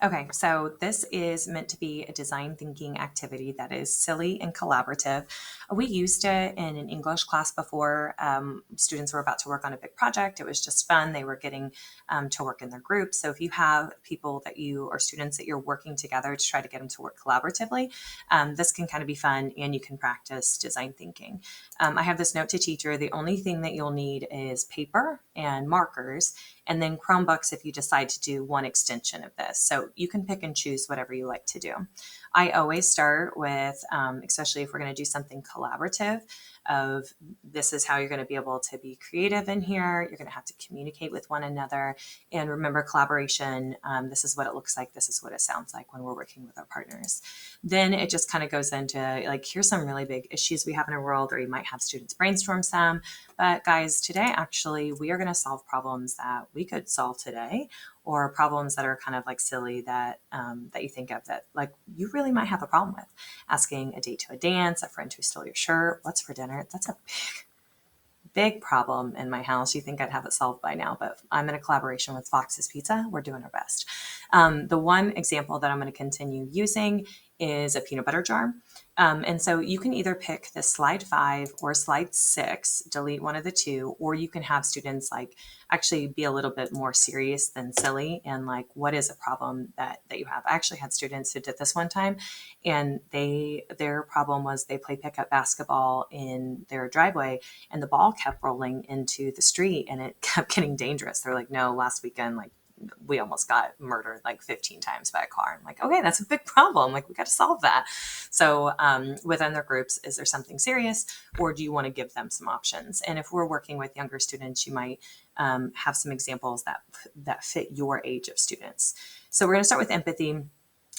Okay, so this is meant to be a design thinking activity that is silly and collaborative. We used it in an English class before. Students were about to work on a big project. It was just fun. They were getting to work in their groups. So if you have people that you or students that you're working together to try to get them to work collaboratively, this can kind of be fun and you can practice design thinking. I have this note to teacher. The only thing that you'll need is paper and markers and then Chromebooks if you decide to do one extension of this. So you can pick and choose whatever you like to do. I always start with, especially if we're going to do something collaborative, of this is how you're going to be able to be creative in here. You're going to have to communicate with one another. And remember, collaboration, this is what it looks like. This is what it sounds like when we're working with our partners. Then it just kind of goes into like, here's some really big issues we have in our world, or you might have students brainstorm some. But guys, today actually we are going to solve problems that we could solve today, or problems that are kind of like silly that that you think of that like you really might have a problem with. Asking a date to a dance, a friend who stole your shirt, what's for dinner? That's a big problem in my house. You think I'd have it solved by now, but I'm in a collaboration with Fox's Pizza. We're doing our best. The one example that I'm going to continue using is a peanut butter jar. And so you can either pick the slide 5 or slide 6, delete one of the two, or you can have students like actually be a little bit more serious than silly and like, what is a problem that you have? I actually had students who did this one time, and their problem was they play pickup basketball in their driveway and the ball kept rolling into the street and it kept getting dangerous. They're like, no, last weekend, like we almost got murdered like 15 times by a car. I'm like, okay, that's a big problem. Like we got to solve that. So within their groups, is there something serious, or do you want to give them some options? And if we're working with younger students, you might have some examples that fit your age of students. So we're going to start with empathy.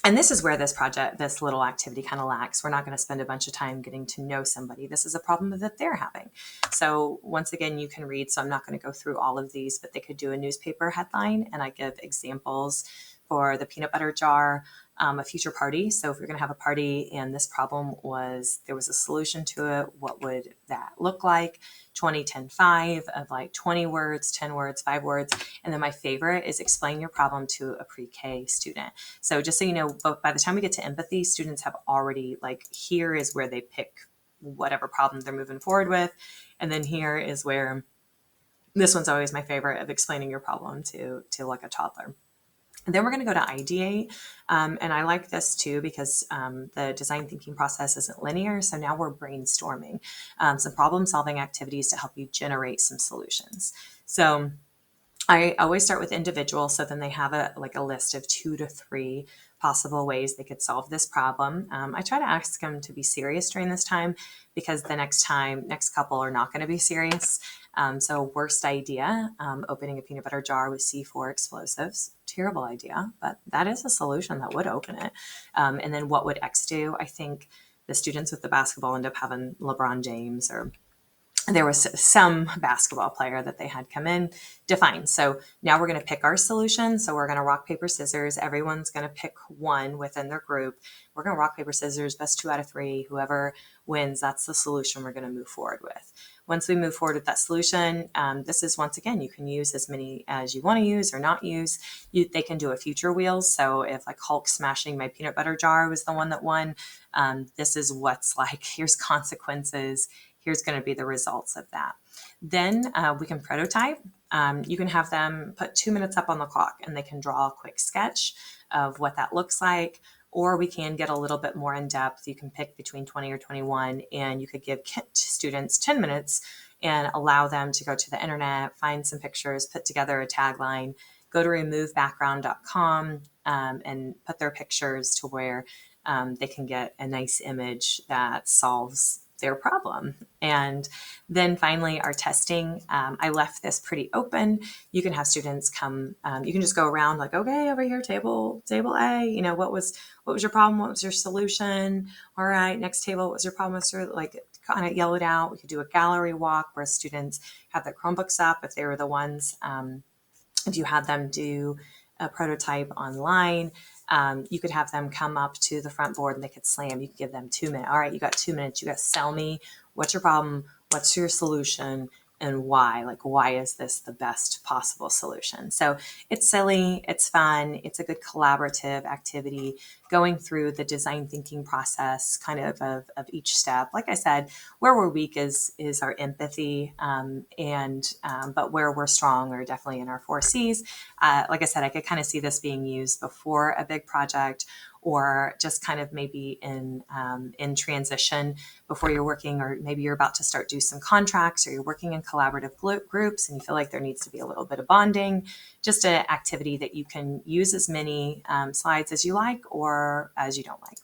And this is where this little activity kind of lacks. We're not going to spend a bunch of time getting to know somebody. This is a problem that they're having. So once again, you can read. So I'm not going to go through all of these, but they could do a newspaper headline, and I give examples for the peanut butter jar, a future party. So if you're going to have a party and this problem there was a solution to it, what would that look like? 20, 10, 5 of like 20 words, 10 words, 5 words. And then my favorite is explain your problem to a pre-K student. So just so you know, by the time we get to empathy, students have already like, here is where they pick whatever problem they're moving forward with. And then here is where, this one's always my favorite, of explaining your problem to like a toddler. And then we're going to go to ideate. And I like this too because the design thinking process isn't linear. So now we're brainstorming some problem solving activities to help you generate some solutions. So I always start with individual. So then they have a list of 2 to 3 possible ways they could solve this problem. I try to ask them to be serious during this time because the next couple are not going to be serious. So worst idea, opening a peanut butter jar with C4 explosives. Terrible idea, but that is a solution that would open it. And then what would X do? I think the students with the basketball end up having LeBron James, or there was some basketball player that they had come in, define. So now we're going to pick our solution. So we're going to rock, paper, scissors. Everyone's going to pick one within their group. We're going to rock, paper, scissors, best 2 out of 3. Whoever wins, that's the solution we're going to move forward with. Once we move forward with that solution, this is, once again, you can use as many as you want to use or not use. They can do a future wheels. So if like Hulk smashing my peanut butter jar was the one that won, this is what's like, here's consequences. Here's going to be the results of that. Then we can prototype. You can have them put 2 minutes up on the clock and they can draw a quick sketch of what that looks like. Or we can get a little bit more in depth. You can pick between 20 or 21, and you could give students 10 minutes and allow them to go to the internet, find some pictures, put together a tagline, go to removebackground.com and put their pictures to where they can get a nice image that solves their problem. And then finally, our testing. I left this pretty open. You can have students come. You can just go around like, okay, over here, table A. You know, what was your problem? What was your solution? All right, next table. What was your problem? Like kind of yell it out. We could do a gallery walk where students have their Chromebooks up if they were the ones. If you had them do a prototype online, you could have them come up to the front board and they could slam. You could give them 2 minutes. All right, you got 2 minutes. You got to sell me. What's your problem? What's your solution? and why. Like, why is this the best possible solution? So it's silly, it's fun, it's a good collaborative activity going through the design thinking process kind of each step. Like I said, where we're weak is our empathy, but where we're strong are definitely in our 4Cs. Like I said, I could kind of see this being used before a big project, or just kind of maybe in transition before you're working, or maybe you're about to start do some contracts, or you're working in collaborative groups and you feel like there needs to be a little bit of bonding. Just an activity that you can use as many slides as you like or as you don't like.